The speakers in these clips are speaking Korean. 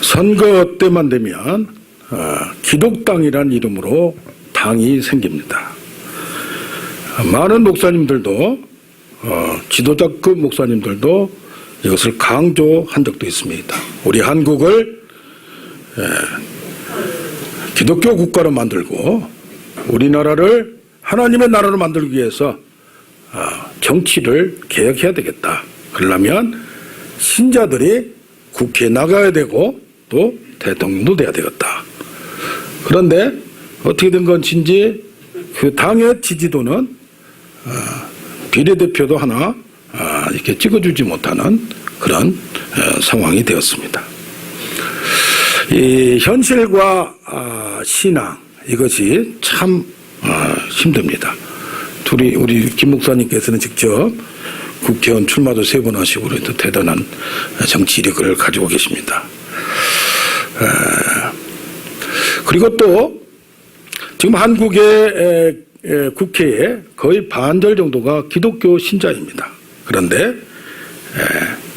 선거 때만 되면 기독당이란 이름으로 당이 생깁니다. 많은 목사님들도 지도자급 목사님들도 이것을 강조한 적도 있습니다. 우리 한국을 기독교 국가로 만들고 우리나라를 하나님의 나라로 만들기 위해서 정치를 개혁해야 되겠다. 그러려면 신자들이 국회에 나가야 되고 또 대통령도 돼야 되겠다. 그런데 어떻게 된 건지 그 당의 지지도는 비례대표도 하나 이렇게 찍어주지 못하는 그런 상황이 되었습니다. 이 현실과 신앙 이것이 참 힘듭니다. 우리 김 목사님께서는 직접 국회의원 출마도 3번 하시고 그래도 대단한 정치 이력을 가지고 계십니다. 그리고 또 지금 한국의 국회에 거의 반절 정도가 기독교 신자입니다. 그런데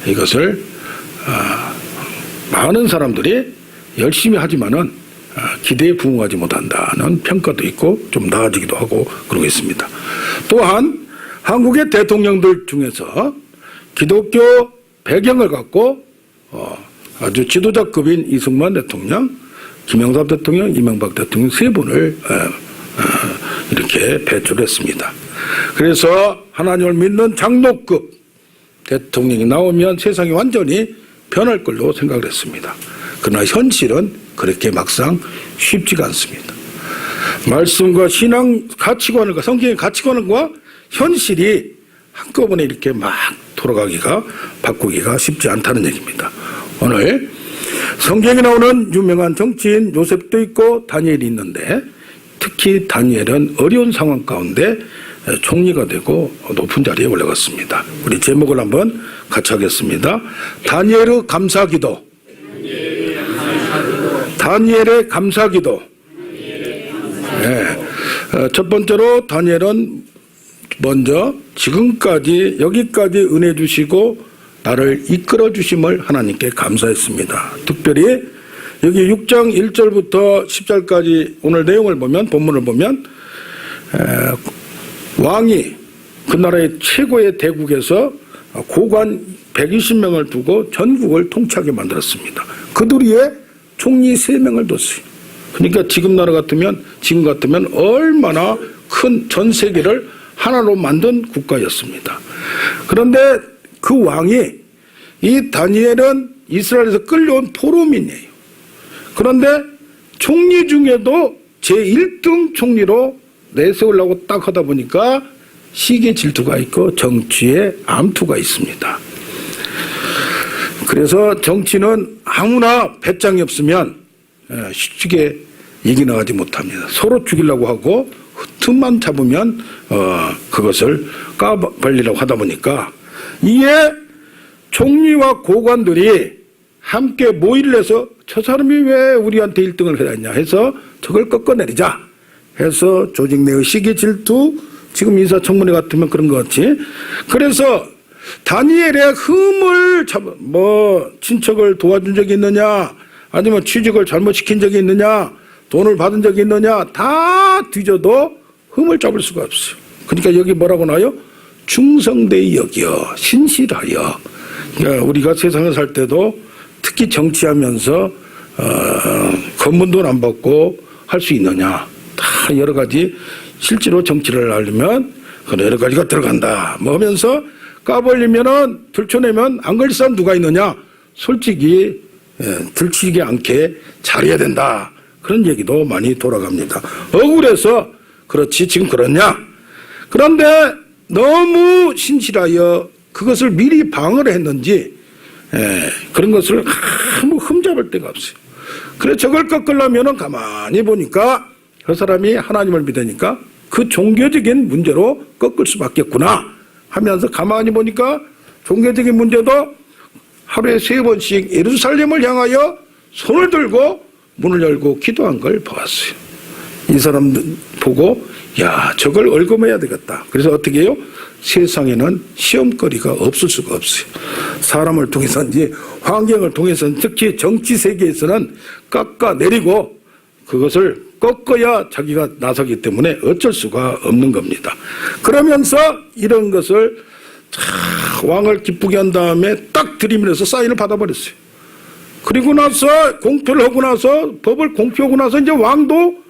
이것을 많은 사람들이 열심히 하지만은 기대에 부응하지 못한다는 평가도 있고 좀 나아지기도 하고 그러고 있습니다. 또한 한국의 대통령들 중에서 기독교 배경을 갖고 아주 지도자급인 이승만 대통령, 김영삼 대통령, 이명박 대통령 3분을 이렇게 배출했습니다. 그래서 하나님을 믿는 장로급 대통령이 나오면 세상이 완전히 변할 걸로 생각을 했습니다. 그러나 현실은 그렇게 막상 쉽지가 않습니다. 말씀과 신앙 가치관과 성경의 가치관과 현실이 한꺼번에 이렇게 막 바꾸기가 쉽지 않다는 얘기입니다. 오늘 성경에 나오는 유명한 정치인 요셉도 있고 다니엘이 있는데 특히 다니엘은 어려운 상황 가운데 총리가 되고 높은 자리에 올라갔습니다. 우리 제목을 한번 같이 하겠습니다. 다니엘의 감사기도. 다니엘의 감사기도. 네. 첫 번째로 다니엘은 먼저 지금까지 여기까지 은혜 주시고 나를 이끌어 주심을 하나님께 감사했습니다. 특별히 여기 6장 1절부터 10절까지 오늘 내용을 보면 본문을 보면 왕이 그 나라의 최고의 대국에서 고관 120명을 두고 전국을 통치하게 만들었습니다. 그들 위에 총리 3명을 뒀어요. 그러니까 지금 같으면 얼마나 큰 전 세계를 하나로 만든 국가였습니다. 그런데 그 왕이 이 다니엘은 이스라엘에서 끌려온 포로민이에요. 그런데 총리 중에도 제1등 총리로 내세우려고 딱 하다 보니까 시기 질투가 있고 정치에 암투가 있습니다. 그래서 정치는 아무나 배짱이 없으면 쉽게 이겨나가지 못합니다. 서로 죽이려고 하고 틈만 잡으면 그것을 까발리려고 하다 보니까 이에 총리와 고관들이 함께 모의를 해서 저 사람이 왜 우리한테 1등을 해야 했냐 해서 저걸 꺾어내리자 해서 조직 내의 시기 질투 지금 인사청문회 같으면 그런 것 같이 그래서 다니엘의 흠을 친척을 도와준 적이 있느냐 아니면 취직을 잘못시킨 적이 있느냐 돈을 받은 적이 있느냐 다 뒤져도 흠을 잡을 수가 없어요. 그러니까 여기 뭐라고 나와요? 충성되이 여겨 신실하여. 그러니까 우리가 세상에 살 때도 특히 정치하면서 검문돈 안 받고 할 수 있느냐 다 여러 가지 실제로 정치를 하려면 여러 가지가 들어간다 뭐 하면서 까벌리면은 들춰내면 안 걸릴 사람 누가 있느냐 솔직히 들키지 않게 잘해야 된다 그런 얘기도 많이 돌아갑니다. 억울해서 그렇지 지금 그렇냐 그런데 너무 신실하여 그것을 미리 방어를 했는지 그런 것을 아무 흠잡을 데가 없어요. 그래서 저걸 꺾으려면 가만히 보니까 그 사람이 하나님을 믿으니까 그 종교적인 문제로 꺾을 수밖에 없구나 하면서 가만히 보니까 종교적인 문제도 하루에 3번씩 예루살렘을 향하여 손을 들고 문을 열고 기도한 걸 보았어요. 이 사람 보고 야 저걸 얽어매야 되겠다. 그래서 어떻게 해요? 세상에는 시험거리가 없을 수가 없어요. 사람을 통해서인지 환경을 통해서는 특히 정치 세계에서는 깎아내리고 그것을 꺾어야 자기가 나서기 때문에 어쩔 수가 없는 겁니다. 그러면서 이런 것을 왕을 기쁘게 한 다음에 딱 들이밀어서 사인을 받아버렸어요. 그리고 나서 공표를 하고 나서 법을 공표하고 나서 이제 왕도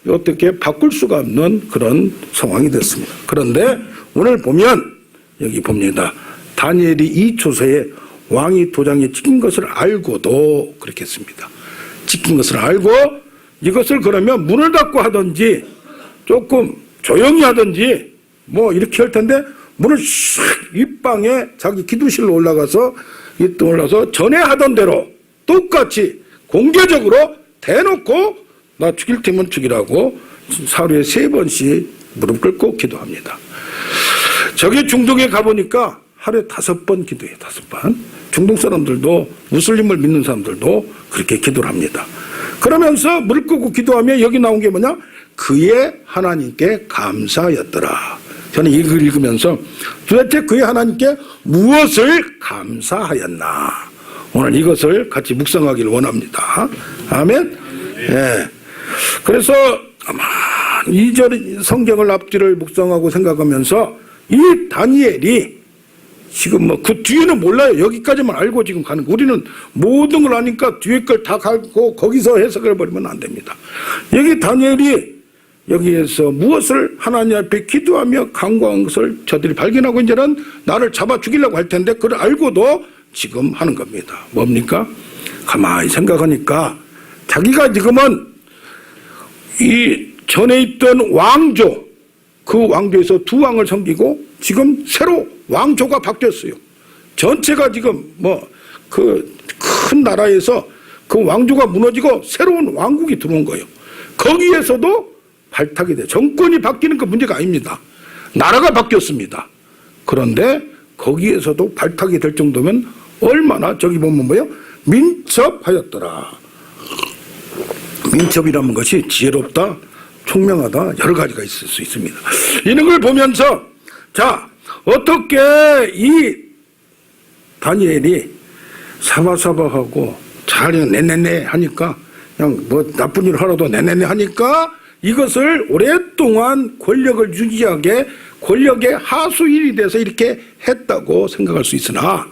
어떻게 바꿀 수가 없는 그런 상황이 됐습니다. 그런데 오늘 보면 여기 봅니다. 다니엘이 이 초서에 왕이 도장에 찍힌 것을 알고도 그렇게 했습니다. 찍힌 것을 알고 이것을 그러면 문을 닫고 하든지 조금 조용히 하든지 뭐 이렇게 할 텐데 문을 싹 윗방에 자기 기도실로 올라가서 전에 하던 대로 똑같이 공개적으로 대놓고 나 죽일 테면 죽이라고 하루에 3번씩 무릎 꿇고 기도합니다. 저기 중동에 가보니까 하루에 5번 기도해요. 5번. 중동 사람들도 무슬림을 믿는 사람들도 그렇게 기도를 합니다. 그러면서 무릎 꿇고 기도하면 여기 나온 게 뭐냐? 그의 하나님께 감사하였더라. 저는 이걸 읽으면서 도대체 그의 하나님께 무엇을 감사하였나? 오늘 이것을 같이 묵상하기를 원합니다. 아멘? 예. 그래서 아마 2절 성경을 앞뒤를 묵상하고 생각하면서 이 다니엘이 지금 뭐 그 뒤에는 몰라요. 여기까지만 알고 지금 가는 거. 우리는 모든 걸 아니까 뒤에 걸 다 가고 거기서 해석을 버리면 안 됩니다. 여기 다니엘이 여기에서 무엇을 하나님 앞에 기도하며 간구한 것을 저들이 발견하고 이제는 나를 잡아 죽이려고 할 텐데 그걸 알고도 지금 하는 겁니다. 뭡니까? 가만히 생각하니까 자기가 지금은 이 전에 있던 왕조, 그 왕조에서 2왕을 섬기고 지금 새로 왕조가 바뀌었어요. 전체가 지금 뭐 그 큰 나라에서 그 왕조가 무너지고 새로운 왕국이 들어온 거예요. 거기에서도 발탁이 돼. 정권이 바뀌는 그 문제가 아닙니다. 나라가 바뀌었습니다. 그런데 거기에서도 발탁이 될 정도면 얼마나 저기 보면 뭐예요? 민첩하였더라. 민첩이라는 것이 지혜롭다, 총명하다 여러 가지가 있을 수 있습니다. 이런 걸 보면서 자 어떻게 이 다니엘이 사바사바하고 잘 네네네 하니까 그냥 뭐 나쁜 일 하라도 네네네 하니까 이것을 오랫동안 권력을 유지하게 권력의 하수인이 돼서 이렇게 했다고 생각할 수 있으나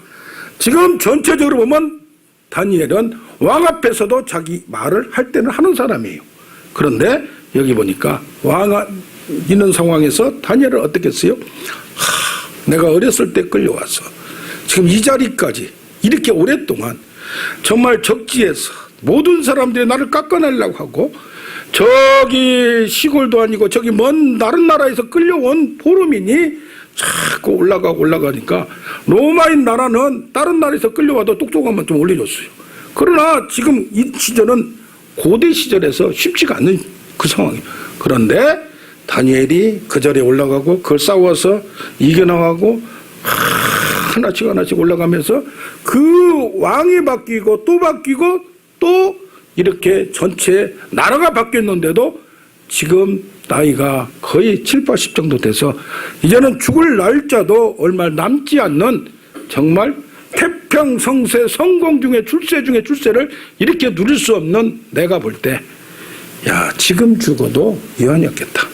지금 전체적으로 보면 다니엘은 왕 앞에서도 자기 말을 할 때는 하는 사람이에요. 그런데 여기 보니까 왕 있는 상황에서 다니엘은 어떻게 했어요? 내가 어렸을 때 끌려와서 지금 이 자리까지 이렇게 오랫동안 정말 적지에서 모든 사람들이 나를 깎아내려고 하고 저기 시골도 아니고 저기 먼 다른 나라에서 끌려온 포로민이 자꾸 올라가니까 로마인 나라는 다른 나라에서 끌려와도 똑똑하면 좀 올려줬어요. 그러나 지금 이 시절은 고대 시절에서 쉽지가 않는 그 상황이에요. 그런데 다니엘이 그 자리에 올라가고 그걸 싸워서 이겨나가고 하나씩 올라가면서 그 왕이 바뀌고 또 이렇게 전체 나라가 바뀌었는데도 지금 나이가 거의 7, 80 정도 돼서 이제는 죽을 날짜도 얼마 남지 않는 정말 태평성세 성공 중에 출세를 이렇게 누릴 수 없는 내가 볼 때 야 지금 죽어도 여한이 없겠다.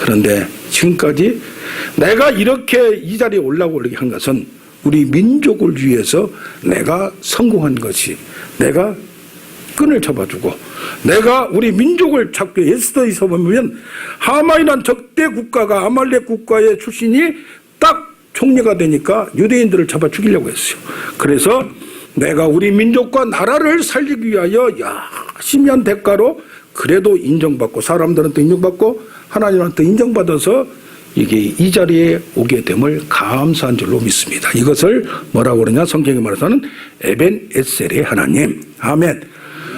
그런데 지금까지 내가 이렇게 이 자리에 올라오게 한 것은 우리 민족을 위해서 내가 성공한 것이 내가 끈을 잡아주고 내가 우리 민족을 잡고 에스더에서 보면 하만이란 적대 국가가 아말렉 국가의 출신이 딱 총리가 되니까 유대인들을 잡아 죽이려고 했어요. 그래서 내가 우리 민족과 나라를 살리기 위하여 열심히 한 대가로 그래도 인정받고 사람들한테 인정받고 하나님한테 인정받아서 이게 이 자리에 오게 됨을 감사한 줄로 믿습니다. 이것을 뭐라고 그러냐? 성경에 말해서는 에벤 에셀의 하나님. 아멘.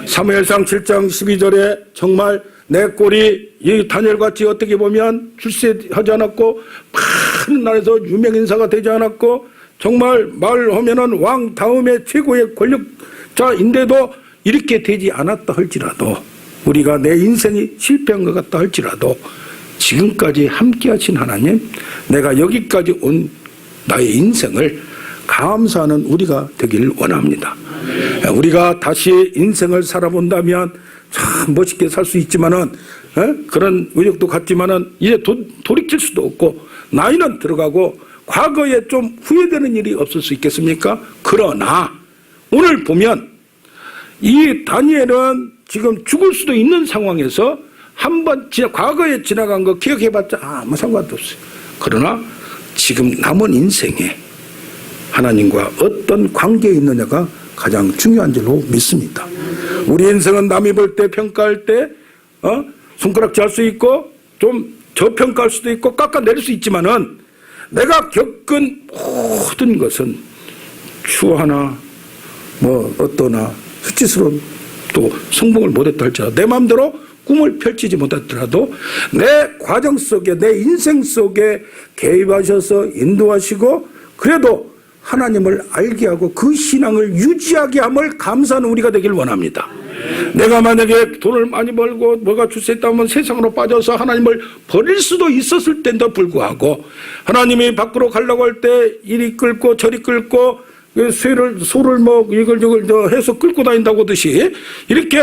사무엘상 7장 12절에 정말 내 꼴이 이 다니엘같이 어떻게 보면 출세하지 않았고 많은 나라에서 유명인사가 되지 않았고 정말 말하면은 왕 다음에 최고의 권력자인데도 이렇게 되지 않았다 할지라도 우리가 내 인생이 실패한 것 같다 할지라도 지금까지 함께 하신 하나님, 내가 여기까지 온 나의 인생을 감사하는 우리가 되길 원합니다. 우리가 다시 인생을 살아본다면 참 멋있게 살 수 있지만은 그런 의욕도 갖지만은 이제 돌이킬 수도 없고 나이는 들어가고 과거에 좀 후회되는 일이 없을 수 있겠습니까? 그러나 오늘 보면 이 다니엘은 지금 죽을 수도 있는 상황에서 한번 과거에 지나간 거 기억해봤자 아무 상관도 없어요. 그러나 지금 남은 인생에 하나님과 어떤 관계에 있느냐가 가장 중요한 줄로 믿습니다. 우리 인생은 남이 볼 때 평가할 때 손가락질 할 수 있고 좀 저평가할 수도 있고 깎아내릴 수 있지만은 내가 겪은 모든 것은 추하나 뭐 어떠나 수치스러운 또 성공을 못했다 할지라도 내 마음대로 꿈을 펼치지 못했더라도 내 과정 속에 내 인생 속에 개입하셔서 인도하시고 그래도 하나님을 알게 하고 그 신앙을 유지하게 함을 감사하는 우리가 되길 원합니다. 내가 만약에 돈을 많이 벌고 뭐가 줄 수 있다면 세상으로 빠져서 하나님을 버릴 수도 있었을 때도 불구하고 하나님이 밖으로 가려고 할 때 이리 끌고 저리 끌고 소를 뭐 이걸 해서 끌고 다닌다고 하듯이 이렇게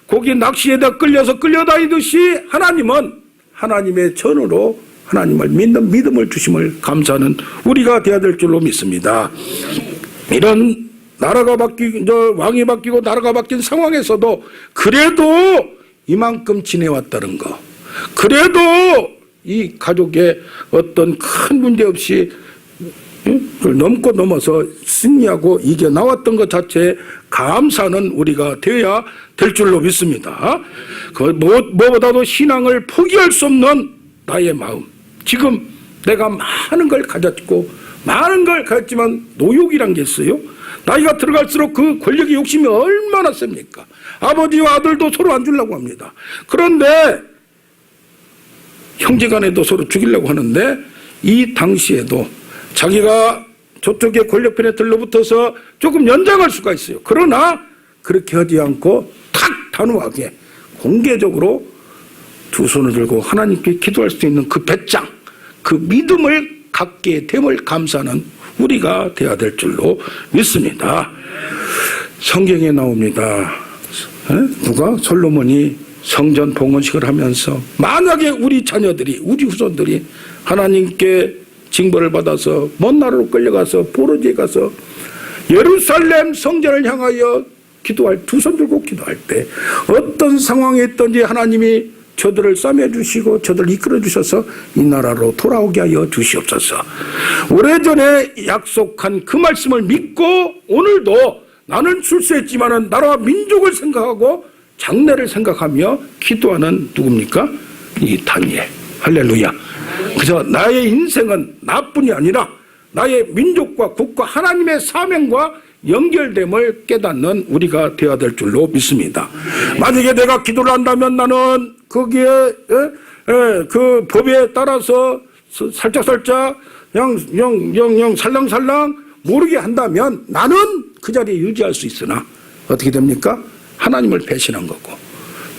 고기 낚시에다 끌려서 끌려다니듯이 하나님은 하나님의 전으로 하나님을 믿는 믿음을 주심을 감사하는 우리가 되어야 될 줄로 믿습니다. 이런 나라가 왕이 바뀌고 나라가 바뀐 상황에서도 그래도 이만큼 지내왔다는 거, 그래도 이 가족의 어떤 큰 문제 없이 그걸 넘고 넘어서 승리하고 이겨 나왔던 것 자체에 감사하는 우리가 되어야 될 줄로 믿습니다. 그 무엇보다도 신앙을 포기할 수 없는 나의 마음. 지금 내가 많은 걸 가졌고 많은 걸 가졌지만 노욕이란 게 있어요. 나이가 들어갈수록 그 권력의 욕심이 얼마나 셉니까? 아버지와 아들도 서로 안 주려고 합니다. 그런데 형제간에도 서로 죽이려고 하는데 이 당시에도 자기가 저쪽에 권력편에 들러붙어서 조금 연장할 수가 있어요. 그러나 그렇게 하지 않고 탁 단호하게 공개적으로 두 손을 들고 하나님께 기도할 수 있는 그 배짱, 그 믿음을 갖게 됨을 감사하는 우리가 되어야 될 줄로 믿습니다. 성경에 나옵니다. 누가? 솔로몬이 성전 봉헌식을 하면서 만약에 우리 자녀들이 우리 후손들이 하나님께 징벌을 받아서 먼 나라로 끌려가서 포로지에 가서 예루살렘 성전을 향하여 기도할 두 손 들고 기도할 때 어떤 상황에 있든지 하나님이 저들을 싸매주시고 저들을 이끌어주셔서 이 나라로 돌아오게 하여 주시옵소서. 오래전에 약속한 그 말씀을 믿고 오늘도 나는 출세했지만은 나라와 민족을 생각하고 장래를 생각하며 기도하는 누굽니까? 이 다니엘. 할렐루야. 그래서 나의 인생은 나뿐이 아니라 나의 민족과 국가 하나님의 사명과 연결됨을 깨닫는 우리가 되어야 될 줄로 믿습니다. 만약에 내가 기도를 한다면 나는 거기에 그 법에 따라서 살짝살짝 영 살랑살랑 모르게 한다면 나는 그 자리에 유지할 수 있으나 어떻게 됩니까? 하나님을 배신한 거고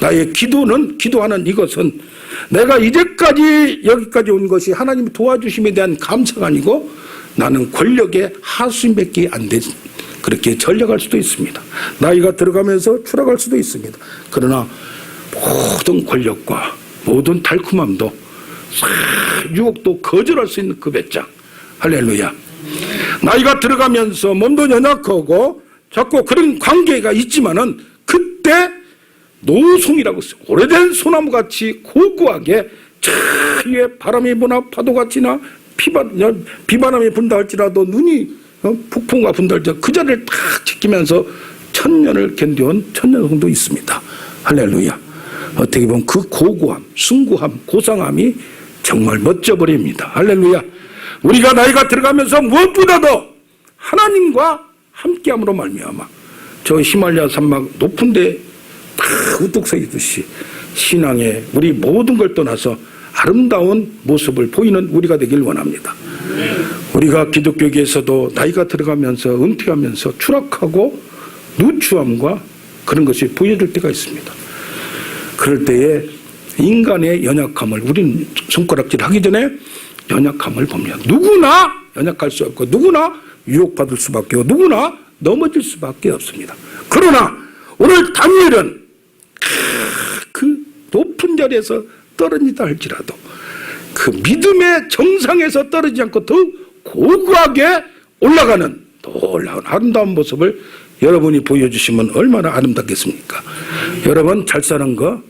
나의 기도하는 이것은 내가 이제까지 여기까지 온 것이 하나님의 도와주심에 대한 감사가 아니고 나는 권력의 하수인밖에 안 되지. 그렇게 전락할 수도 있습니다. 나이가 들어가면서 추락할 수도 있습니다. 그러나 모든 권력과 모든 달콤함도 유혹도 거절할 수 있는 그 배짱. 할렐루야. 나이가 들어가면서 몸도 연약하고 자꾸 그런 관계가 있지만은 그때 노송이라고 써요. 오래된 소나무같이 고고하게 저 위에 바람이 부나 파도같이나 비바람이 분다 할지라도 눈이 폭풍과 분다 할지라도 그 자리를 탁 지키면서 천년을 견뎌온 천년성도 있습니다. 할렐루야. 어떻게 보면 그 고고함, 숭고함, 고상함이 정말 멋져버립니다. 할렐루야. 우리가 나이가 들어가면서 무엇보다도 하나님과 함께함으로 말미암아 저 히말라야 산막 높은 데 다 우뚝 서 있듯이 신앙에 우리 모든 걸 떠나서 아름다운 모습을 보이는 우리가 되길 원합니다. 우리가 기독교계에서도 나이가 들어가면서 은퇴하면서 추락하고 누추함과 그런 것이 보여질 때가 있습니다. 그럴 때에 인간의 연약함을 우리는 손가락질 하기 전에 연약함을 봅니다. 누구나 연약할 수 없고 누구나 유혹받을 수밖에 없고 누구나 넘어질 수밖에 없습니다. 그러나 오늘 다니엘은 그 높은 자리에서 떨어진다 할지라도 그 믿음의 정상에서 떨어지지 않고 더 고고하게 올라가는 놀라운 아름다운 모습을 여러분이 보여주시면 얼마나 아름답겠습니까? 여러분 잘 사는 거,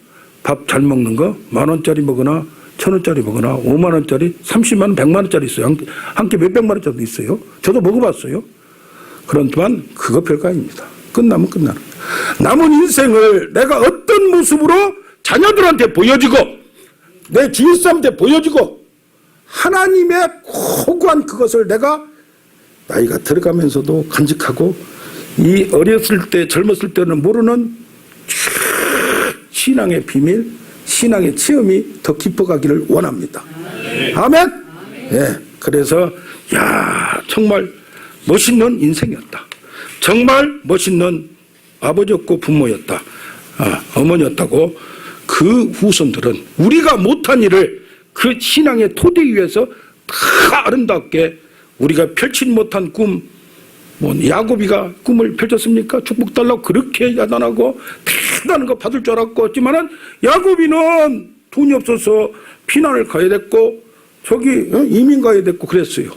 밥 잘 먹는 거 10,000원짜리 먹으나 1,000원짜리 먹으나 50,000원짜리 30만원 100만원짜리 있어요. 한 끼 몇백만원짜리도 있어요. 저도 먹어봤어요. 그렇지만 그거 별거 아닙니다. 끝나면 끝나는 거예요. 남은 인생을 내가 어떤 모습으로 자녀들한테 보여주고 내 주위사람한테 보여주고 하나님의 고고한 그것을 내가 나이가 들어가면서도 간직하고 이 어렸을 때 젊었을 때는 모르는 신앙의 비밀 신앙의 체험이 더 깊어가기를 원합니다. 아멘. 예, 그래서 야 정말 멋있는 인생이었다. 정말 멋있는 아버지였고 부모였다. 어머니였다고 그 후손들은 우리가 못한 일을 그 신앙의 토대 위에서 다 아름답게 우리가 펼치지 못한 꿈, 뭐 야곱이가 꿈을 펼쳤습니까? 축복 달라고 그렇게 야단하고 대단한 거 받을 줄 알았고 했지만은 야곱이는 돈이 없어서 피난을 가야 됐고 저기 이민 가야 됐고 그랬어요.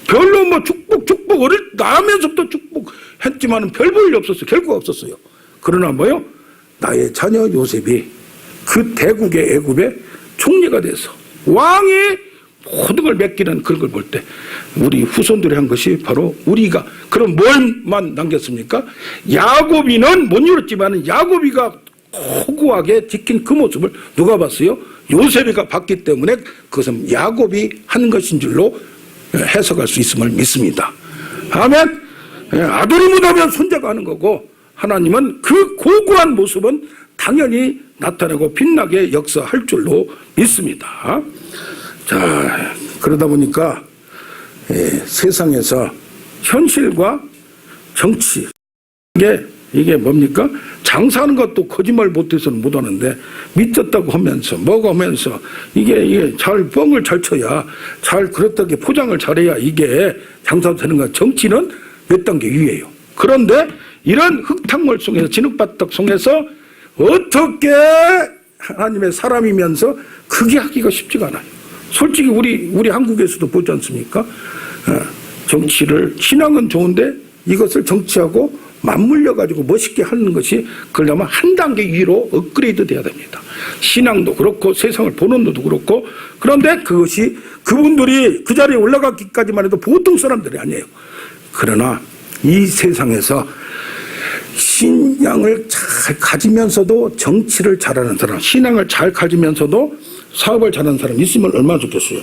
별로 뭐 축복 어릴 나면서부터 축복했지만은 별 볼 일 없었어요. 결과가 없었어요. 그러나 뭐요? 나의 자녀 요셉이 그 대국의 애굽의 총리가 돼서 왕이 모든 걸 맡기는 그런 걸 볼 때 우리 후손들이 한 것이 바로 우리가 그럼 뭘만 남겼습니까? 야곱이는 못 이뤘지만 야곱이가 고고하게 지킨 그 모습을 누가 봤어요? 요셉이가 봤기 때문에 그것은 야곱이 한 것인 줄로 해석할 수 있음을 믿습니다. 아멘. 아들이 못하면 손자가 하는 거고 하나님은 그 고고한 모습은 당연히 나타내고 빛나게 역사할 줄로 믿습니다. 자, 그러다 보니까 세상에서 현실과 정치 이게 뭡니까? 장사하는 것도 거짓말 못해서는 못하는데 믿었다고 하면서 뭐고 하면서 이게 잘 뻥을 잘 쳐야 잘 그렇다게 포장을 잘해야 이게 장사가 되는 거야. 정치는 몇 단계 위에요. 그런데 이런 흙탕물 속에서 진흙바닥 속에서 어떻게 하나님의 사람이면서 그게 하기가 쉽지가 않아요. 솔직히 우리 한국에서도 보지 않습니까? 정치를 신앙은 좋은데 이것을 정치하고 맞물려 가지고 멋있게 하는 것이 그러려면 한 단계 위로 업그레이드 돼야 됩니다. 신앙도 그렇고 세상을 보는 것도 그렇고 그런데 그것이 그분들이 그 자리에 올라가기까지만 해도 보통 사람들이 아니에요. 그러나 이 세상에서 신앙을 잘 가지면서도 정치를 잘하는 사람, 신앙을 잘 가지면서도 사업을 잘하는 사람 있으면 얼마나 좋겠어요.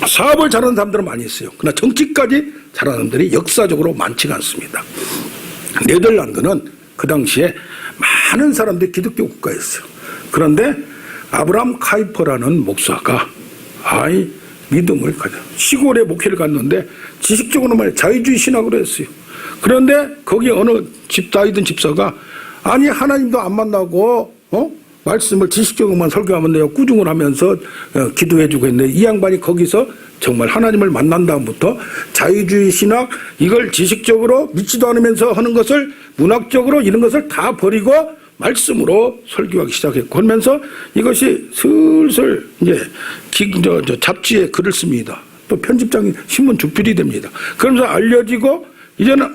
사업을 잘하는 사람들은 많이 있어요. 그러나 정치까지 잘하는 사람들이 역사적으로 많지가 않습니다. 네덜란드는 그 당시에 많은 사람들이 기독교 국가였어요. 그런데 아브라함 카이퍼라는 목사가 믿음을 가져 시골에 목회를 갔는데 지식적으로 말 자유주의 신학으로 했어요. 그런데 거기 어느 다니던 집사가 아니 하나님도 안 만나고 말씀을 지식적으로만 설교하면 돼요. 꾸중을 하면서 기도해주고 했는데 이 양반이 거기서 정말 하나님을 만난 다음부터 자유주의 신학 이걸 지식적으로 믿지도 않으면서 하는 것을 문학적으로 이런 것을 다 버리고 말씀으로 설교하기 시작했고 그러면서 이것이 슬슬 이제 잡지에 글을 씁니다. 또 편집장이 신문 주필이 됩니다. 그러면서 알려지고 이제는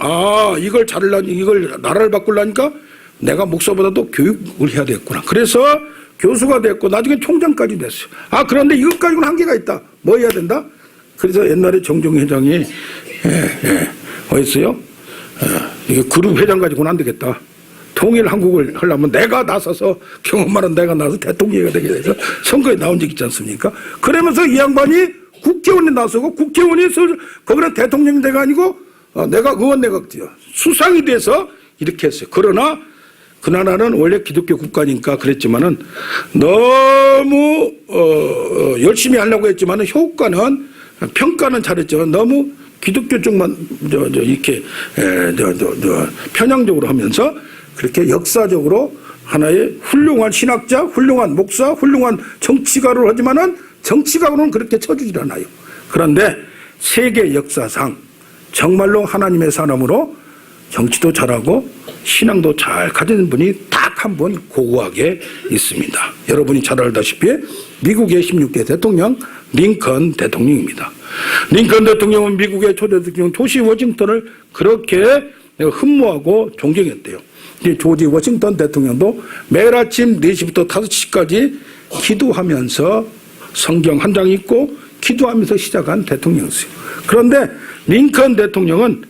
이걸 이걸 나라를 바꾸려니까 내가 목사보다도 교육을 해야 되겠구나. 그래서 교수가 됐고 나중에 총장까지 됐어요. 그런데 이것 가지고는 한계가 있다. 뭐 해야 된다? 그래서 옛날에 정종희 회장이 어딨어요? 이게 그룹 회장 가지고는 안 되겠다. 통일 한국을 하려면 내가 나서서 경험하는 내가 나서 대통령이 되게 돼서 선거에 나온 적 있지 않습니까? 그러면서 이 양반이 국회의원에 나서고 국회의원이 거기는 대통령이 내가 아니고 내가 의원 내각지요. 수상이 돼서 이렇게 했어요. 그러나 그 나라는 원래 기독교 국가니까 그랬지만은 너무 열심히 하려고 했지만은 효과는 평가는 잘했지만 너무 기독교 쪽만 이렇게 편향적으로 하면서 그렇게 역사적으로 하나의 훌륭한 신학자, 훌륭한 목사, 훌륭한 정치가를 하지만은 정치가로는 그렇게 쳐주질 않아요. 그런데 세계 역사상 정말로 하나님의 사람으로 정치도 잘하고 신앙도 잘 가진 분이 딱 한 분 고고하게 있습니다. 여러분이 잘 알다시피 미국의 16대 대통령 링컨 대통령입니다. 링컨 대통령은 미국의 초대 대통령 조지 워싱턴을 그렇게 흠모하고 존경했대요. 조지 워싱턴 대통령도 매일 아침 4시부터 5시까지 기도하면서 성경 한 장 읽고 기도하면서 시작한 대통령이었어요. 그런데 링컨 대통령은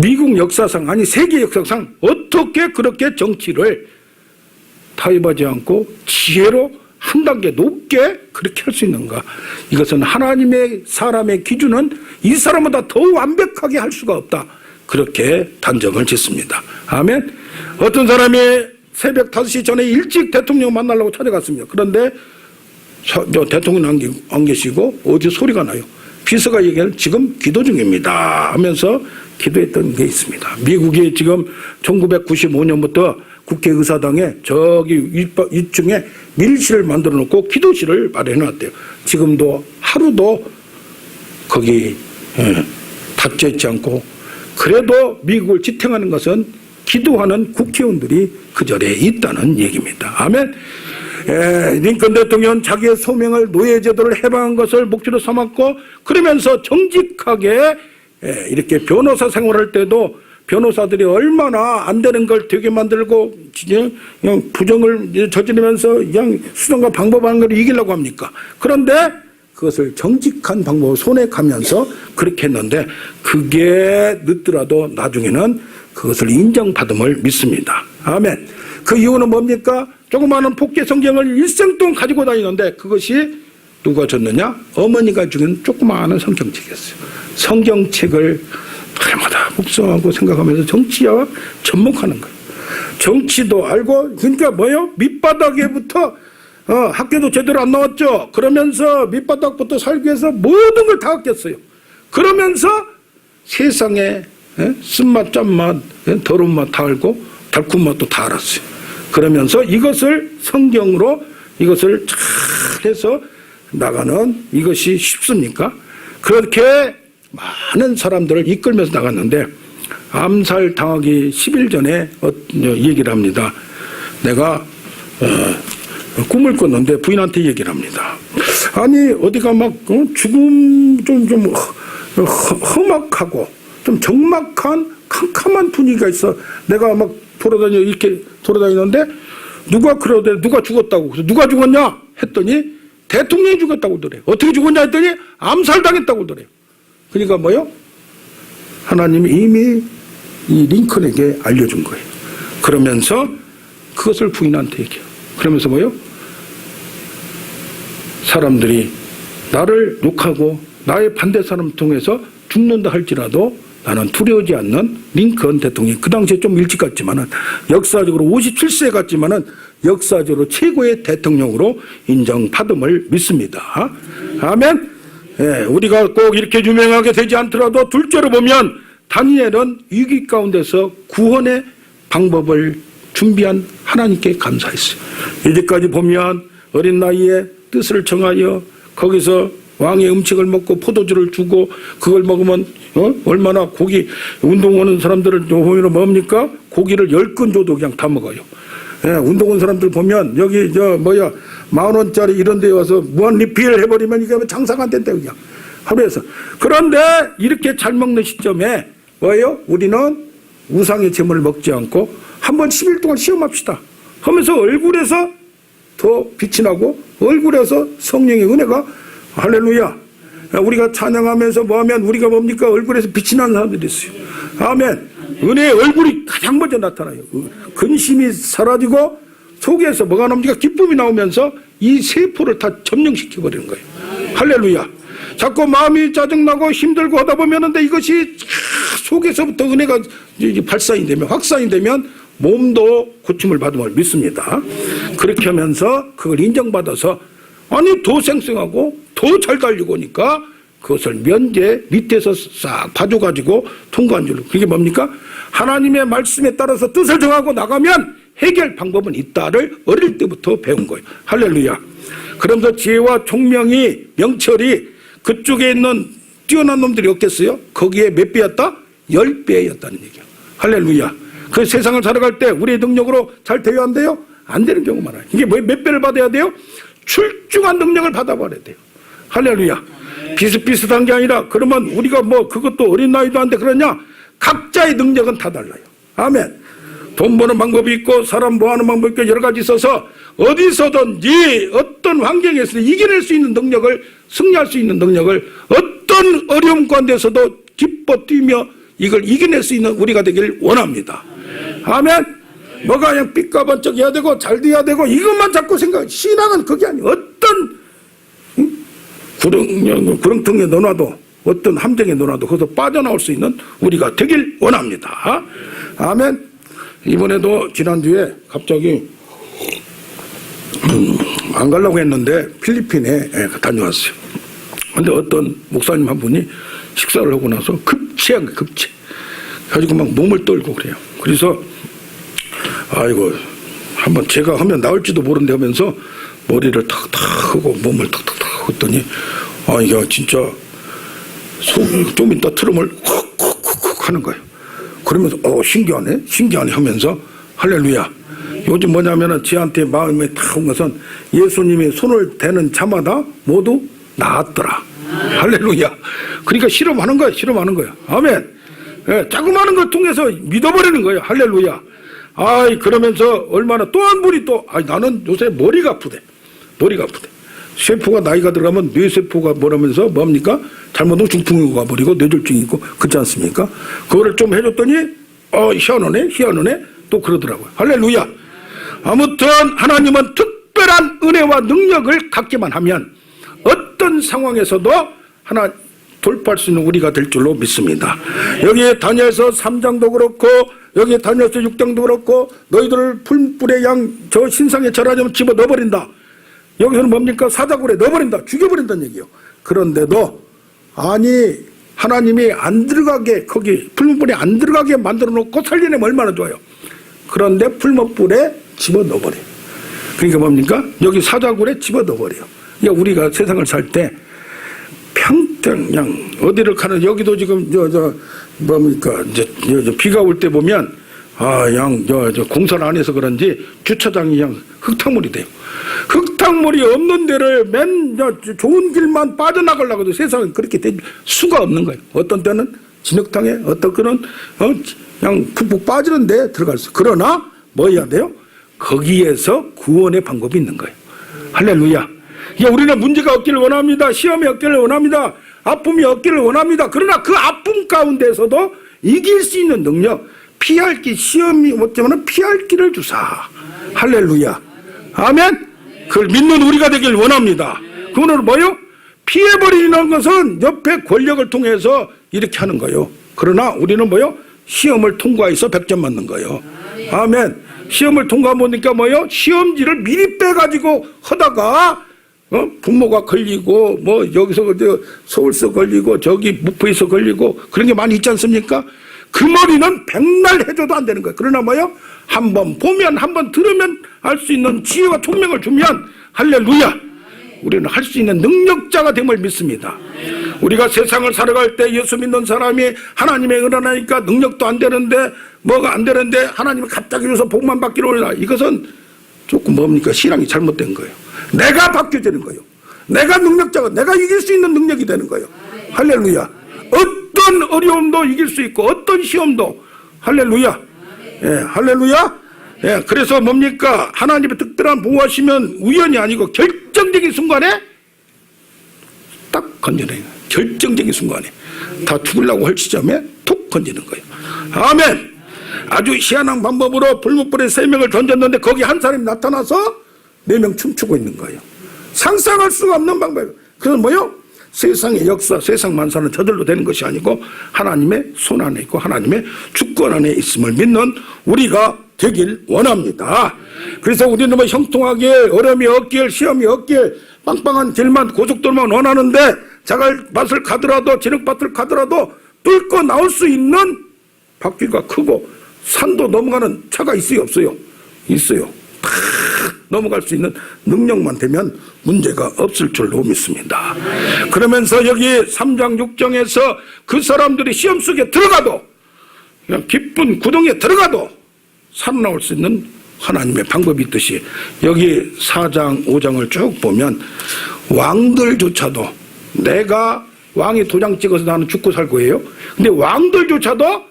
미국 역사상, 아니 세계 역사상 어떻게 그렇게 정치를 타협하지 않고 지혜로 한 단계 높게 그렇게 할 수 있는가? 이것은 하나님의 사람의 기준은 이 사람보다 더 완벽하게 할 수가 없다. 그렇게 단정을 짓습니다. 아멘. 어떤 사람이 새벽 5시 전에 일찍 대통령 만나려고 찾아갔습니다. 그런데 대통령 안 계시고 어디 소리가 나요. 비서가 얘기를 지금 기도 중입니다 하면서 기도했던 게 있습니다. 미국이 지금 1995년부터 국회의사당에 저기 위층에 밀실을 만들어 놓고 기도실을 마련해 놨대요. 지금도 하루도 거기 닫혀 있지 않고, 그래도 미국을 지탱하는 것은 기도하는 국회의원들이 그 자리에 있다는 얘기입니다. 아멘. 링컨 대통령은 자기의 소명을 노예제도를 해방한 것을 목표로 삼았고, 그러면서 정직하게 이렇게 변호사 생활할 때도 변호사들이 얼마나 안 되는 걸 되게 만들고 그냥 부정을 저지르면서 그냥 수단과 방법하는 걸 이기려고 합니까? 그런데 그것을 정직한 방법으로 손에 가면서 그렇게 했는데, 그게 늦더라도 나중에는 그것을 인정받음을 믿습니다. 아멘. 그 이유는 뭡니까? 조그마한 복제 성경을 일생 동안 가지고 다니는데 그것이 누가 줬느냐? 어머니가 주는 조그마한 성경책이었어요. 성경책을 날마다 묵상하고 생각하면서 정치와 접목하는 거예요. 정치도 알고, 그러니까 뭐요? 밑바닥에부터 학교도 제대로 안 나왔죠. 그러면서 밑바닥부터 살기 위해서 모든 걸 다 아꼈어요. 그러면서 세상에 쓴맛, 짠맛, 더러운 맛 다 알고 달콤 맛도 다 알았어요. 그러면서 이것을 성경으로 이것을 잘 해서 나가는 이것이 쉽습니까? 그렇게 많은 사람들을 이끌면서 나갔는데, 암살 당하기 10일 전에 얘기를 합니다. 내가 꿈을 꿨는데 부인한테 얘기를 합니다. 아니 어디가 막 죽음 좀 험악하고 좀 적막한 캄캄한 분위기가 있어. 내가 막 이렇게 돌아다니는데 누가 그러대, 누가 죽었다고. 그래서 누가 죽었냐 했더니 대통령이 죽었다고 그래. 어떻게 죽었냐 했더니 암살당했다고 그래. 그러니까 뭐요? 하나님이 이미 이 링컨에게 알려준 거예요. 그러면서 그것을 부인한테 얘기해요. 그러면서 뭐요? 사람들이 나를 욕하고 나의 반대 사람을 통해서 죽는다 할지라도 나는 두려워하지 않는 링컨 대통령이, 그 당시에 좀 일찍 갔지만은 역사적으로 57세 갔지만은 역사적으로 최고의 대통령으로 인정받음을 믿습니다. 아멘. 우리가 꼭 이렇게 유명하게 되지 않더라도 둘째로 보면 다니엘은 위기 가운데서 구원의 방법을 준비한 하나님께 감사했어요. 이제까지 보면 어린 나이에 뜻을 정하여 거기서 왕의 음식을 먹고 포도주를 주고 그걸 먹으면 얼마나 고기, 운동 오는 사람들을 보면 뭡니까? 고기를 10근 줘도 그냥 다 먹어요. 운동 온 사람들 보면 여기 10,000원짜리 이런 데 와서 무한 리필 해버리면 이게 장사가 안 된다 그냥 하루에서. 그런데 이렇게 잘 먹는 시점에 뭐예요? 우리는 우상의 재물을 먹지 않고 한번 10일 동안 시험합시다 하면서 얼굴에서 더 빛이 나고 얼굴에서 성령의 은혜가, 할렐루야, 우리가 찬양하면서 뭐하면 우리가 뭡니까? 얼굴에서 빛이 나는 사람들이 있어요. 아멘. 은혜의 얼굴이 가장 먼저 나타나요. 근심이 사라지고 속에서 뭐가 나옵니까? 기쁨이 나오면서 이 세포를 다 점령시켜버리는 거예요. 할렐루야. 자꾸 마음이 짜증나고 힘들고 하다 보면 이것이 속에서부터 은혜가 발산이 되면, 확산이 되면 몸도 고침을 받음을 믿습니다. 그렇게 하면서 그걸 인정받아서 아니 더 쌩쌩하고 더 잘 달리고 오니까 그것을 면제 밑에서 싹 봐줘가지고 통과한 줄로. 그게 뭡니까? 하나님의 말씀에 따라서 뜻을 정하고 나가면 해결 방법은 있다를 어릴 때부터 배운 거예요. 할렐루야. 그러면서 지혜와 총명이, 명철이 그쪽에 있는 뛰어난 놈들이 없겠어요? 거기에 몇 배였다? 10배였다는 얘기야. 할렐루야. 그 세상을 살아갈 때 우리의 능력으로 잘 돼요, 안 돼요? 안 되는 경우 많아요. 이게 몇 배를 받아야 돼요? 출중한 능력을 받아버려야 돼요. 할렐루야. 비슷비슷한 게 아니라, 그러면 우리가 뭐 그것도 어린 나이도 한데 그러냐? 각자의 능력은 다 달라요. 아멘. 돈 버는 방법이 있고 사람 모아하는 방법이 있고 여러 가지 있어서 어디서든지 어떤 환경에서 이겨낼 수 있는 능력을, 승리할 수 있는 능력을 어떤 어려움 가운데서도 기뻐 뛰며 이걸 이겨낼 수 있는 우리가 되길 원합니다. 아멘. 뭐가 그냥 삐까번쩍 해야 되고 잘 돼야 되고 이것만 자꾸 생각. 신앙은 그게 아니에요. 어떤 구렁텅이에 넣어놔도, 어떤 함정에 넣어놔도 거기서 빠져나올 수 있는 우리가 되길 원합니다. 아멘. 이번에도 지난주에 갑자기 안 가려고 했는데 필리핀에 다녀왔어요. 근데 어떤 목사님 한 분이 식사를 하고 나서 급체한 거예요. 급체. 가지고 막 몸을 떨고 그래요. 그래서 아이고 한번 제가 하면 나올지도 모른데 하면서 머리를 탁탁 하고 몸을 탁탁탁 했더니 아 이게 진짜 속이 좀 이따 트럼을 쿡쿡쿡쿡 하는 거예요. 그러면서 신기하네 신기하네 하면서 할렐루야. 요즘 뭐냐면은 지한테 마음에 탁 온 것은 예수님이 손을 대는 자마다 모두 나았더라. 할렐루야. 그러니까 실험하는 거야. 실험하는 거야. 아멘. 예, 자그마한 걸 통해서 믿어버리는 거예요. 할렐루야. 아이 그러면서 얼마나 또 한 분이 또 나는 요새 머리가 아프대. 머리가 아프대. 세포가 나이가 들어가면 뇌세포가 뭐라면서 뭡니까? 잘못하면 중풍이 가버리고 뇌졸중이 있고 그렇지 않습니까? 그거를 좀 해줬더니 희한하네 또 그러더라고요. 할렐루야. 아무튼 하나님은 특별한 은혜와 능력을 갖기만 하면 어떤 상황에서도 하나 돌파할 수 있는 우리가 될 줄로 믿습니다. 여기에 다니엘서 3장도 그렇고 여기에 다니엘서 6장도 그렇고 너희들을 풀뿌리의 양 저 신상에 절하자면 집어 넣어버린다. 여기서는 뭡니까? 사자굴에 넣어버린다. 죽여버린다는 얘기요. 그런데도 아니 하나님이 안 들어가게 거기 풀무불에 안 들어가게 만들어 놓고 살려내면 얼마나 좋아요. 그런데 풀무불에 집어 넣어버려요. 그러니까 뭡니까? 여기 사자굴에 집어 넣어버려요. 그러니까 우리가 세상을 살 때 평생 그냥 어디를 가는 여기도 지금 뭡니까 이제 비가 올 때 보면 저 공사를 안 해서 그런지 주차장이 그냥 흙탕물이 돼요. 흙탕물이 없는 데를 좋은 길만 빠져나가려고 해도 세상에 그렇게 될 수가 없는 거예요. 어떤 때는 진흙탕에 어떤 그런 그냥 푹푹 빠지는 데 들어갈 수. 그러나 뭐 해야 돼요? 거기에서 구원의 방법이 있는 거예요. 할렐루야. 우리는 문제가 없기를 원합니다. 시험이 없기를 원합니다. 아픔이 없기를 원합니다. 그러나 그 아픔 가운데서도 이길 수 있는 능력, 피할 길, 시험이 없지만 피할 길을 주사. 할렐루야. 아멘. 그걸 믿는 우리가 되길 원합니다. 그거는 뭐요? 피해버리는 것은 옆에 권력을 통해서 이렇게 하는 거예요. 그러나 우리는 뭐요? 시험을 통과해서 100점 맞는 거예요. 아멘. 시험을 통과하니까 뭐요? 시험지를 미리 빼가지고 하다가 부모가 걸리고 뭐 여기서 서울서 걸리고 저기 무포에서 걸리고 그런 게 많이 있지 않습니까? 그 머리는 백날 해줘도 안 되는 거예요. 그러나 뭐요? 한번 보면 한번 들으면 알 수 있는 지혜와 총명을 주면 할렐루야. 우리는 할 수 있는 능력자가 됨을 믿습니다. 우리가 세상을 살아갈 때 예수 믿는 사람이 하나님의 은혜니까 능력도 안 되는데 뭐가 안 되는데 하나님이 갑자기 줘서 복만 받기로 올라. 이것은 조금 뭡니까? 신앙이 잘못된 거예요. 내가 바뀌어지는 거예요. 내가 능력자가 내가 이길 수 있는 능력이 되는 거예요. 할렐루야. 어떤 어려움도 이길 수 있고 어떤 시험도 할렐루야. 예, 할렐루야. 예, 그래서 뭡니까? 하나님의 특별한 보호하시면 우연이 아니고 결정적인 순간에 딱 건져내요. 결정적인 순간에 다 죽으려고 할 시점에 툭 건지는 거예요. 아멘. 아주 희한한 방법으로 불못불에 3명을 던졌는데 거기 한 사람이 나타나서 4명 춤추고 있는 거예요. 상상할 수가 없는 방법이에요. 그건 뭐요? 세상의 역사, 세상 만사는 저절로 되는 것이 아니고 하나님의 손 안에 있고 하나님의 주권 안에 있음을 믿는 우리가 되길 원합니다. 그래서 우리는 뭐 형통하게 어려움이 없길 시험이 없길 빵빵한 길만 고속도로만 원하는데 자갈밭을 가더라도 진흙밭을 가더라도 뚫고 나올 수 있는 바퀴가 크고 산도 넘어가는 차가 있어요 없어요? 있어요. 다 넘어갈 수 있는 능력만 되면 문제가 없을 줄로 믿습니다. 그러면서 여기 3장 6장에서 그 사람들이 시험 속에 들어가도 그냥 깊은 구덩이에 들어가도 살아나올 수 있는 하나님의 방법이 있듯이 여기 4장 5장을 쭉 보면 왕들조차도 내가 왕이 도장 찍어서 나는 죽고 살 거예요. 근데 왕들조차도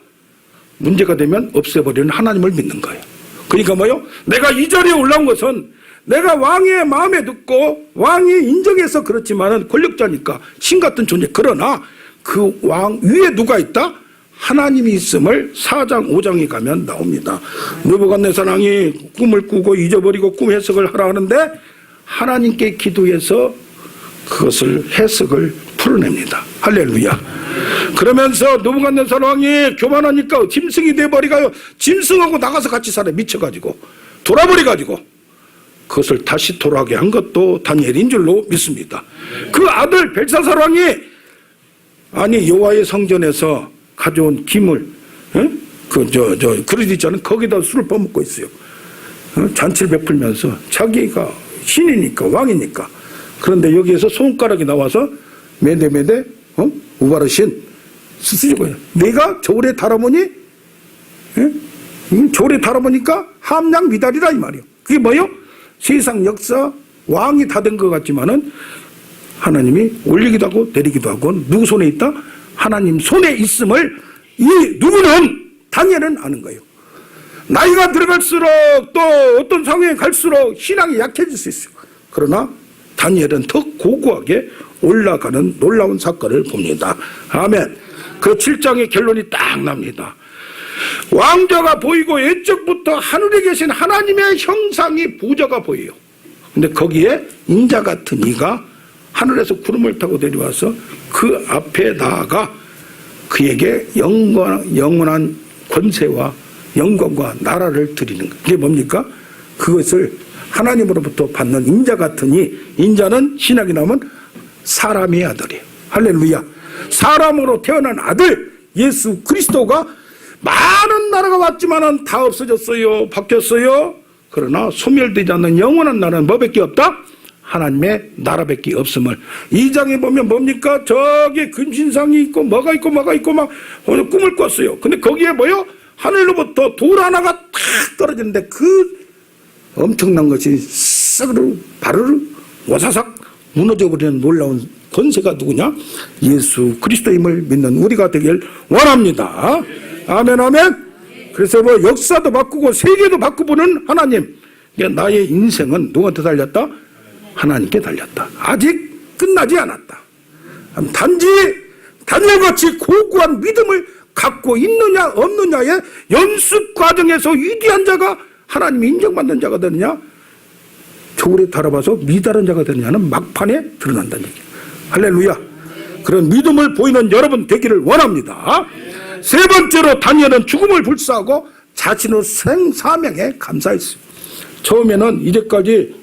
문제가 되면 없애버리는 하나님을 믿는 거예요. 그러니까 뭐요? 내가 이 자리에 올라온 것은 내가 왕의 마음에 듣고 왕이 인정해서 그렇지만은 권력자니까 신 같은 존재. 그러나 그 왕 위에 누가 있다? 하나님이 있음을 4장 5장에 가면 나옵니다. 느부갓네살 왕이 꿈을 꾸고 잊어버리고 꿈 해석을 하라 하는데 하나님께 기도해서 그것을 해석을 풀어냅니다. 할렐루야. 그러면서 느부갓네살 왕이 교만하니까 짐승이 돼버리가요. 짐승하고 나가서 같이 살아. 미쳐가지고 돌아버려가지고 그것을 다시 돌아가게 한 것도 다니엘인 줄로 믿습니다. 그 아들 벨사살 왕이 아니 여호와의 성전에서 가져온 기물, 그릇 있잖아요. 거기다 술을 퍼먹고 있어요. 잔치를 베풀면서 자기가 신이니까 왕이니까. 그런데 여기에서 손가락이 나와서 메데메데 우바르신 쓰시고요. 내가 저울에 달아보니 저울에 달아보니까 함량 미달이다 이 말이요. 그게 뭐요? 세상 역사 왕이 다 된 것 같지만은 하나님이 올리기도 하고 내리기도 하고 누구 손에 있다? 하나님 손에 있음을 이 누구는 다니엘은 아는 거예요. 나이가 들어갈수록 또 어떤 상황에 갈수록 신앙이 약해질 수 있어요. 그러나 다니엘은 더 고고하게 올라가는 놀라운 사건을 봅니다. 아멘. 그 7장의 결론이 딱 납니다. 왕자가 보이고 옛적부터 하늘에 계신 하나님의 형상이 보좌가 보여요. 근데 거기에 인자 같은 이가 하늘에서 구름을 타고 내려와서 그 앞에 나아가 그에게 영원한 권세와 영광과 나라를 드리는 것. 그게 뭡니까? 그것을 하나님으로부터 받는 인자 같은 이, 인자는 신학이 나오면 사람의 아들이에요. 할렐루야. 사람으로 태어난 아들 예수 그리스도가 많은 나라가 왔지만은 다 없어졌어요. 바뀌었어요. 그러나 소멸되지 않는 영원한 나라는 뭐밖에 없다? 하나님의 나라밖에 없음을. 2장에 보면 뭡니까? 저기 금신상이 있고 뭐가 있고 막 꿈을 꿨어요. 근데 거기에 뭐요? 하늘로부터 돌 하나가 탁 떨어지는데 그 엄청난 것이 싹으로 바르르 와사삭 무너져버리는 놀라운 권세가 누구냐? 예수 그리스도임을 믿는 우리가 되길 원합니다. 아멘 아멘. 그래서 뭐 역사도 바꾸고 세계도 바꾸보는 하나님. 나의 인생은 누구한테 달렸다? 하나님께 달렸다. 아직 끝나지 않았다. 단지 다니엘같이 고고한 믿음을 갖고 있느냐 없느냐의 연습 과정에서 위대한 자가 하나님이 인정받는 자가 되느냐, 저울에 달아봐서 미다른 자가 되느냐는 막판에 드러난다는 얘기예요. 할렐루야. 그런 믿음을 보이는 여러분 되기를 원합니다. 세 번째로 다니엘은 죽음을 불사하고 자신의 생사명에 감사했어요. 처음에는 이제까지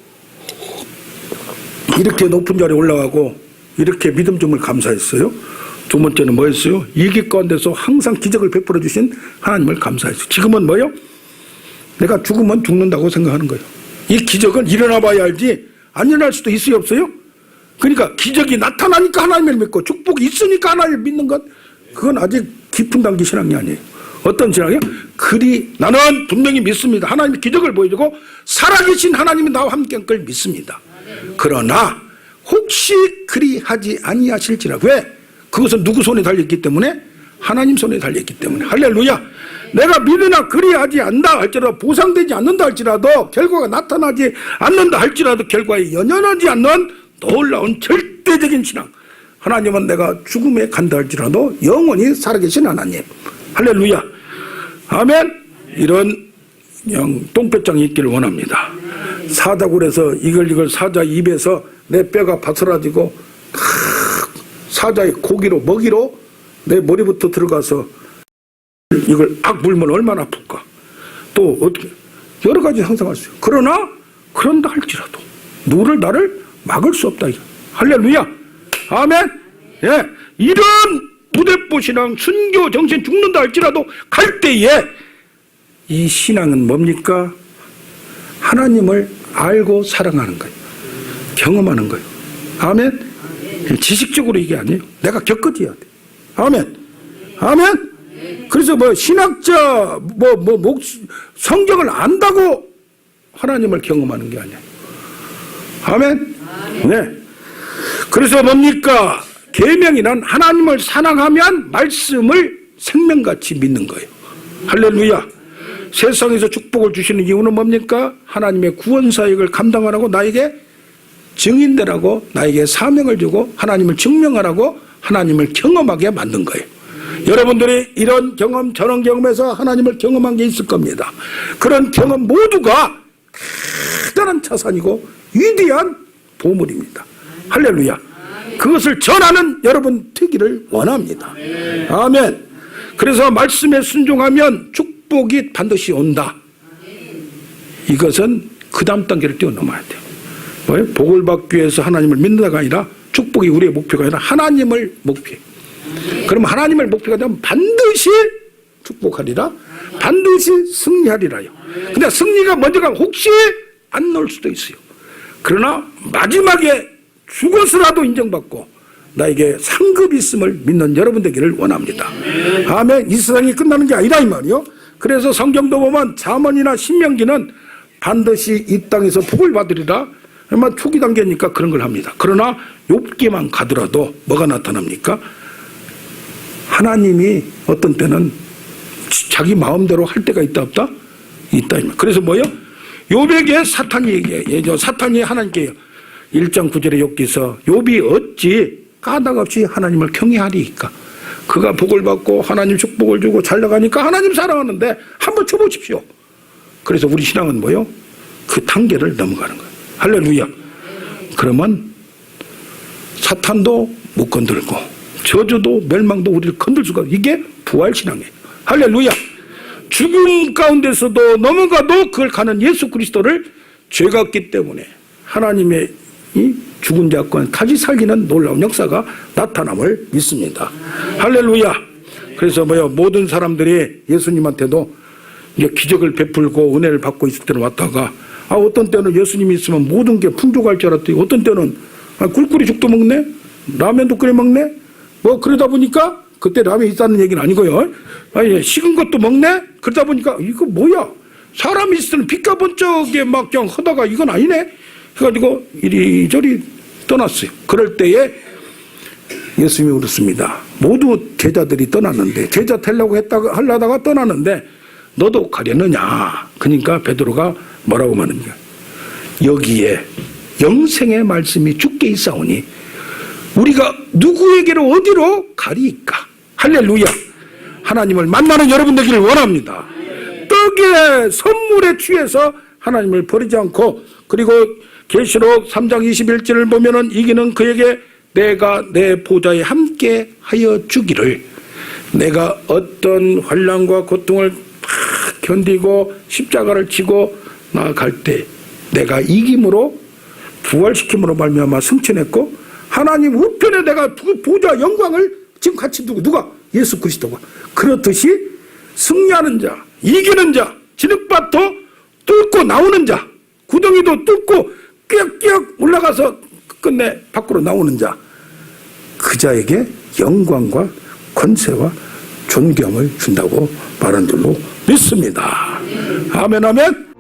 이렇게 높은 자리에 올라가고 이렇게 믿음 점을 감사했어요. 두 번째는 뭐였어요? 위기 가운데서 항상 기적을 베풀어 주신 하나님을 감사했어요. 지금은 뭐요? 내가 죽으면 죽는다고 생각하는 거예요. 이 기적은 일어나 봐야 알지 안 일어날 수도 있어요 없어요? 그러니까 기적이 나타나니까 하나님을 믿고 축복이 있으니까 하나님을 믿는 것, 그건 아직 깊은 단계 신앙이 아니에요. 어떤 신앙이요? 그리 나는 분명히 믿습니다. 하나님이 기적을 보여주고 살아계신 하나님이 나와 함께 한 걸 믿습니다. 그러나 혹시 그리 하지 아니하실지라도, 왜? 그것은 누구 손에 달렸기 때문에? 하나님 손에 달렸기 때문에. 할렐루야. 내가 믿으나 그리하지 않는다 할지라도, 보상되지 않는다 할지라도, 결과가 나타나지 않는다 할지라도 결과에 연연하지 않는 놀라운 절대적인 신앙. 하나님은 내가 죽음에 간다 할지라도 영원히 살아계신 하나님. 할렐루야. 아멘. 이런 똥배짱이 있기를 원합니다. 사자굴에서 이걸 사자 입에서 내 뼈가 바스라지고 사자의 고기로 먹이로 내 머리부터 들어가서 이걸 악 물면 얼마나 아플까. 또 어떻게 여러 가지 상상할 수 있어요. 그러나 그런다 할지라도 누구를 나를 막을 수 없다. 할렐루야. 아멘. 예, 이런 부대보 신앙, 순교 정신 죽는다 할지라도 갈 때에 이 신앙은 뭡니까? 하나님을 알고 사랑하는 거예요. 경험하는 거예요. 아멘. 지식적으로 이게 아니에요. 내가 겪어져야 돼. 아멘. 아멘. 그래서 뭐 신학자 성경을 안다고 하나님을 경험하는 게 아니에요. 아멘. 네. 그래서 뭡니까? 계명이란 하나님을 사랑하면 말씀을 생명같이 믿는 거예요. 할렐루야. 세상에서 축복을 주시는 이유는 뭡니까? 하나님의 구원 사역을 감당하라고 나에게 증인되라고 나에게 사명을 주고 하나님을 증명하라고 하나님을 경험하게 만든 거예요. 여러분들이 이런 경험 저런 경험에서 하나님을 경험한 게 있을 겁니다. 그런 경험 모두가 대단한 자산이고 위대한 보물입니다. 할렐루야. 그것을 전하는 여러분 되기를 원합니다. 아멘. 그래서 말씀에 순종하면 축복이 반드시 온다. 이것은 그 다음 단계를 뛰어넘어야 돼요. 뭐예요? 복을 받기 위해서 하나님을 믿는다가 아니라 축복이 우리의 목표가 아니라 하나님을 목표해. 그럼 하나님을 목표가 되면 반드시 축복하리라. 반드시 승리하리라요. 근데 승리가 먼저가 혹시 안 나올 수도 있어요. 그러나 마지막에 죽어서라도 인정받고 나에게 상급이 있음을 믿는 여러분 되기를 원합니다. 아멘. 이 세상이 끝나는 게 아니라 이 말이요. 그래서 성경도 보면 잠언이나 신명기는 반드시 이 땅에서 복을 받으리라. 아마 초기 단계니까 그런 걸 합니다. 그러나 욥기만 가더라도 뭐가 나타납니까? 하나님이 어떤 때는 자기 마음대로 할 때가 있다 없다? 있다. 그래서 뭐요? 욥에게 사탄이 얘기해요. 사탄이 하나님께 1장 9절에 욥기서 욥이 어찌 까닭없이 하나님을 경외하리이까? 그가 복을 받고 하나님 축복을 주고 잘 나가니까 하나님 사랑하는데 한번 쳐보십시오. 그래서 우리 신앙은 뭐요? 그 단계를 넘어가는 거예요. 할렐루야. 그러면 사탄도 못 건들고 저주도 멸망도 우리를 건들 수가 없어요. 이게 부활신앙이에요. 할렐루야. 죽음 가운데서도 넘어가도 그걸 가는 예수 그리스도를 죄가 없기 때문에 하나님의 이 죽은 자권 다시 살리는 놀라운 역사가 나타남을 믿습니다. 할렐루야. 그래서 뭐요? 모든 사람들이 예수님한테도 이제 기적을 베풀고 은혜를 받고 있을 때는 왔다가 어떤 때는 예수님이 있으면 모든 게 풍족할 줄 알았더니 어떤 때는 꿀꿀이 죽도 먹네? 라면도 끓여 먹네? 뭐 그러다 보니까 그때 라면이 있다는 얘기는 아니고요. 식은 것도 먹네? 그러다 보니까 이거 뭐야? 사람이 있을 때는 빛과 번쩍에 막 그냥 하다가 이건 아니네? 해가지고 이리저리 떠났어요. 그럴 때에 예수님이 그렇습니다. 모두 제자들이 떠났는데 제자 되려고 하려다가 떠났는데 너도 가려느냐? 그러니까 베드로가 뭐라고 말합니까? 여기에 영생의 말씀이 주께 있사오니 우리가 누구에게로 어디로 가리이까? 할렐루야. 하나님을 만나는 여러분 되기를 원합니다. 떡의 선물에 취해서 하나님을 버리지 않고 그리고 계시록 3장 21절을 보면은 이기는 그에게 내가 내 보좌에 함께 하여 주기를 내가 어떤 환난과 고통을 견디고 십자가를 지고 나아갈 때 내가 이김으로 부활시킴으로 말미암아 승천했고 하나님 우편에 내가 그 보좌 영광을 지금 같이 두고 누가? 예수 그리스도가 그렇듯이 승리하는 자 이기는 자 진흙밭도 뚫고 나오는 자 구덩이도 뚫고 껴껴 올라가서 끝내 밖으로 나오는 자 그 자에게 영광과 권세와 존경을 준다고 말한 줄로 믿습니다. 아멘 아멘.